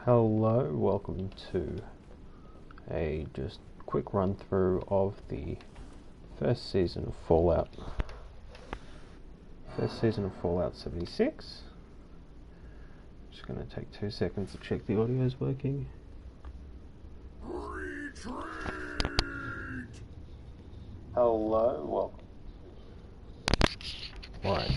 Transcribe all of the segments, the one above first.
Hello, welcome to a just quick run through of the first season of Fallout. First season of Fallout 76. Just going to take 2 seconds to check the audio is working. Retreat! Hello, welcome. Right.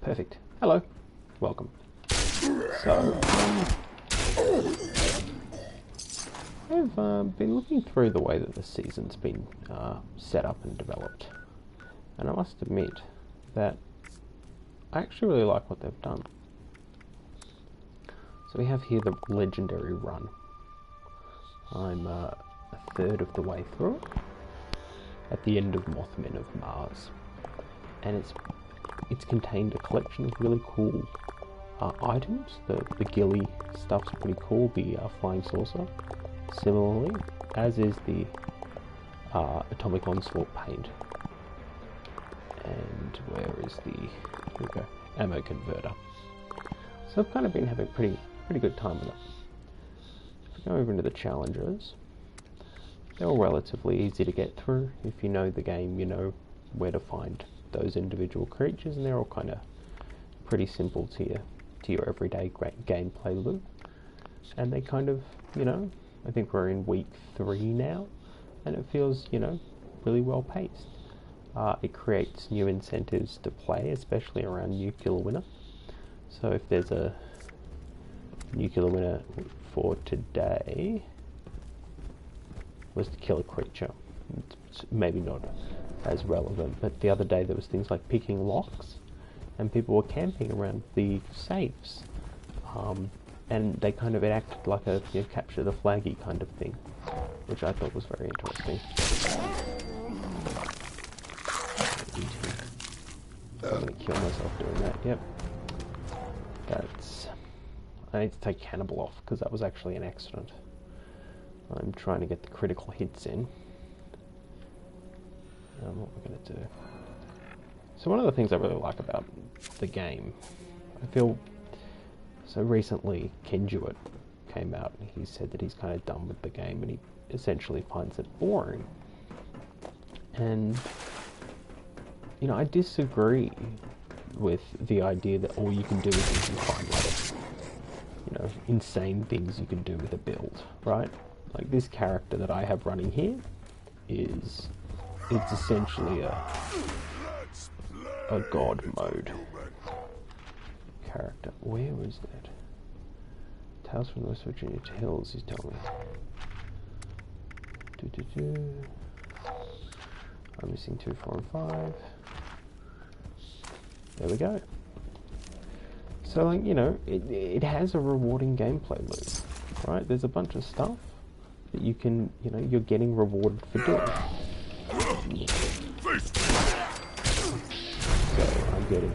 Perfect. Hello. Welcome. So, I've been looking through the way that the season's been set up and developed, and I must admit that I actually really like what they've done. So we have here the legendary run. I'm a third of the way through it, at the end of Mothmen of Mars, and it's contained a collection of really cool items. The ghillie stuff's pretty cool, the flying saucer, similarly, as is the atomic onslaught paint. And where is here we go, ammo converter. So I've kind of been having a pretty good time with it. If we go over into the challenges, they're all relatively easy to get through. If you know the game, you know where to find those individual creatures, and they're all kind of pretty simple to your everyday gameplay loop. And they kind of, I think we're in week 3 now, and it feels, really well paced. It creates new incentives to play, especially around nuclear winter. So if there's a nuclear winter for today, was to kill a creature. It's maybe not as relevant, but the other day there was things like picking locks, and people were camping around the safes, and they kind of, it acted like a capture the flaggy kind of thing, which I thought was very interesting. I'm going to kill myself doing that. Yep, I need to take cannibal off because that was actually an accident. I'm trying to get the critical hits in. What we're going to do. So one of the things I really like about the game, I feel, so recently Kenjuit came out and he said that he's kind of done with the game and he essentially finds it boring. And, I disagree with the idea that all you can do is you can find insane things you can do with a build, right? Like this character that I have running here it's essentially a god mode character. Where was that? Tales from the West Virginia Hills, he's telling me. I'm missing 2, 4, and 5. There we go. So, it has a rewarding gameplay loop, right? There's a bunch of stuff that you can, you're getting rewarded for doing. So I'm getting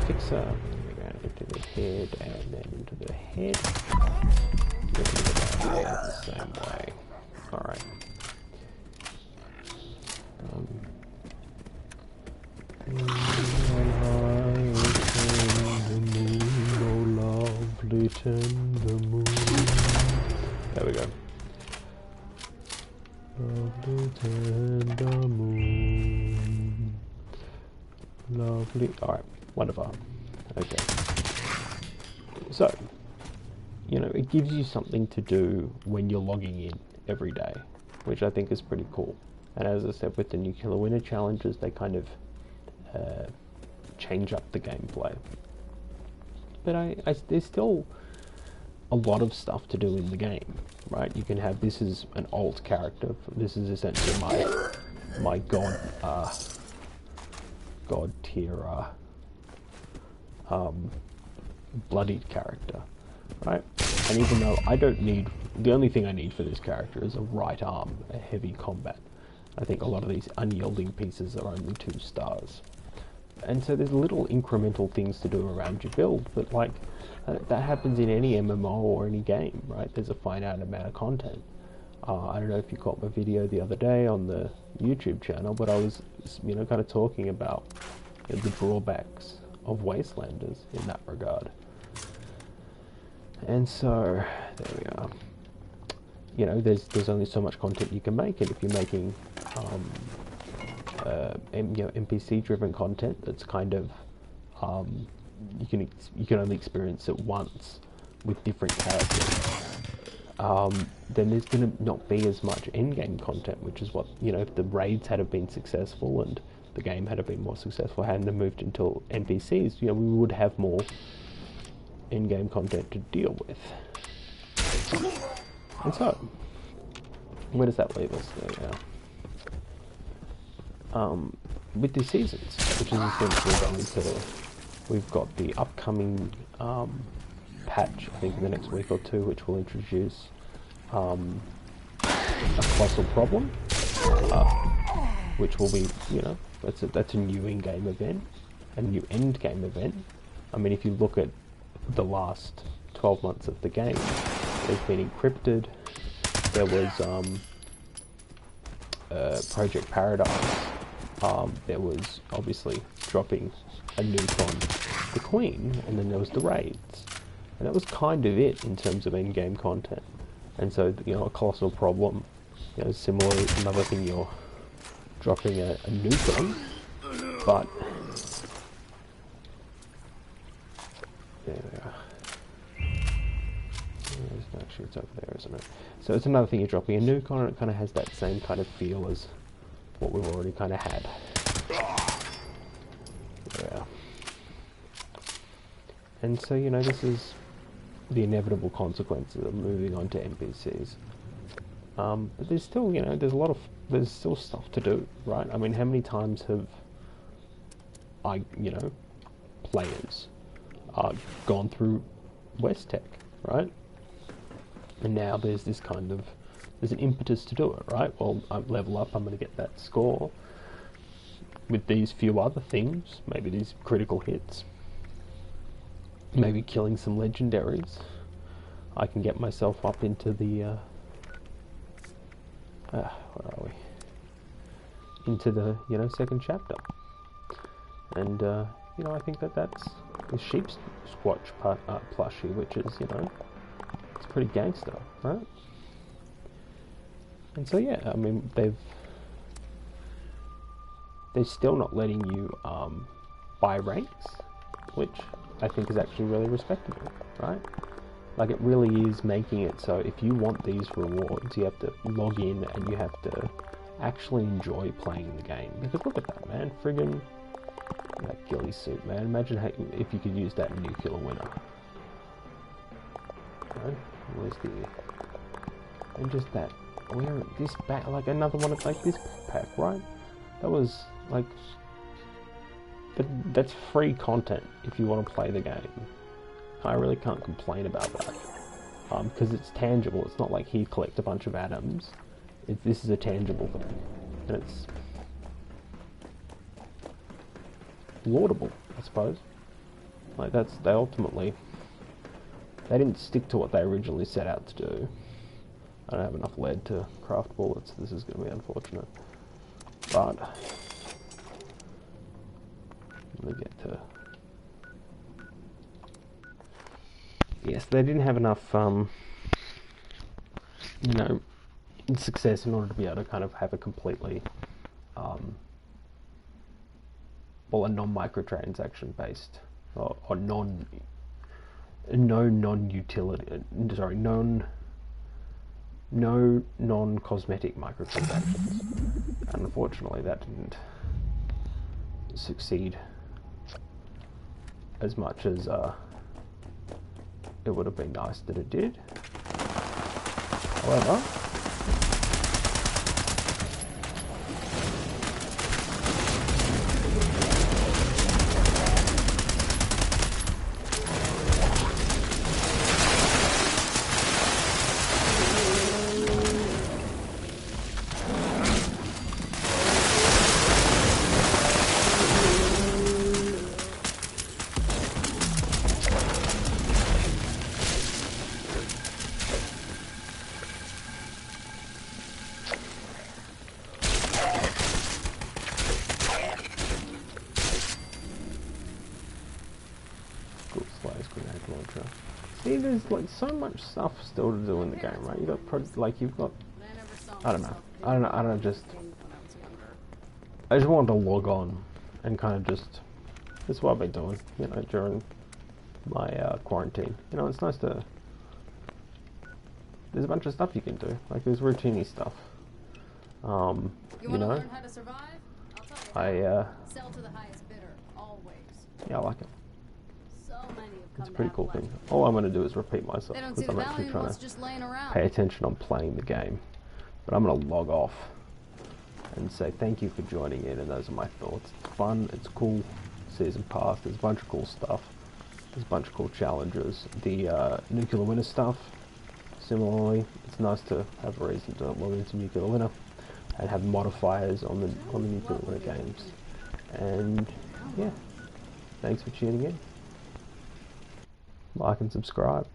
fixer, into the head, and then into the head. Looking at the same way. Alright. There we go. Lovely tender moon. Lovely. Alright, wonderful. Okay. So, it gives you something to do when you're logging in every day, which I think is pretty cool. And as I said, with the nuclear winter challenges, they kind of change up the gameplay. But there's still a lot of stuff to do in the game, right? You can have, this is an alt character. This is essentially my god tier bloodied character, right? And even though I don't need, the only thing I need for this character is a right arm, a heavy combat. I think a lot of these unyielding pieces are only 2 stars. And so there's little incremental things to do around your build, but that happens in any MMO or any game, right? There's a finite amount of content. I don't know if you caught my video the other day on the YouTube channel, but I was, kind of talking about the drawbacks of Wastelanders in that regard. And so, there we are. There's only so much content you can make, and if you're making NPC-driven content that's kind of you can only experience it once with different characters. Then there's going to not be as much endgame content, which is what, if the raids had been successful and the game had been more successful, hadn't have moved into NPCs, we would have more endgame content to deal with. And so, where does that leave us? There we are. With the seasons, which is essentially going to, we've got the upcoming patch, I think in the next week or two, which will introduce a colossal problem, which will be, that's a new in-game event, a new end-game event. I mean, if you look at the last 12 months of the game, there's been Encrypted, there was Project Paradise, there was obviously dropping a nuke on the Queen, and then there was the raids. And that was kind of it in terms of end-game content. And so, a colossal problem, similarly, another thing you're dropping a nuke on, but there we are. Actually, it's over there, isn't it? So it's another thing you're dropping a nuke on, and it kind of has that same kind of feel as what we've already kind of had. Yeah. And so, this is the inevitable consequences of moving on to NPCs. But there's still, there's still stuff to do, right? I mean, how many times have players gone through West Tech, right? And now there's this kind of, there's an impetus to do it, right? Well, I level up, I'm going to get that score with these few other things, maybe these critical hits, maybe killing some legendaries. I can get myself up into the, where are we? Into the, second chapter. And, I think that's the sheep squatch plushie, which is, it's pretty gangster, right? And so, yeah, I mean, they're still not letting you buy ranks, which I think is actually really respectable, right? Like, it really is making it so if you want these rewards, you have to log in and you have to actually enjoy playing the game. Because look at that, man, friggin' that ghillie suit, man. Imagine how, if you could use that in Nuclear Winter. Right? Where's the... And just that, where this back, like another one of like this pack, right? That was like... But that's free content if you want to play the game. I really can't complain about that. Because it's tangible. It's not like here, collect a bunch of atoms. This is a tangible thing. And it's laudable, I suppose. Like, they ultimately... They didn't stick to what they originally set out to do. I don't have enough lead to craft bullets. This is going to be unfortunate. But... Let me get to... Yes, they didn't have enough, success in order to be able to kind of have a completely, a non-microtransaction based, or no non-cosmetic microtransactions. And unfortunately that didn't succeed as much as, it would have been nice that it did. However, etc. See, there's like so much stuff still to do in the game, right? You've got I don't know. I just wanted to log on and kind of just, that's what I've been doing, you know, during my quarantine. You know, it's nice to, there's a bunch of stuff you can do, like there's routine-y stuff. You know, learn how to survive? I'll tell you sell to the highest bidder, always. Yeah, I like it. So many it's a pretty cool thing. All I'm going to do is repeat myself, because I'm actually trying to pay attention on playing the game. But I'm going to log off and say thank you for joining in, and those are my thoughts. It's fun, it's cool, season pass, there's a bunch of cool stuff, there's a bunch of cool challenges. The nuclear winter stuff, similarly, it's nice to have a reason to log into nuclear winter and have modifiers on the nuclear winter games. And yeah, thanks for tuning in. Like and subscribe.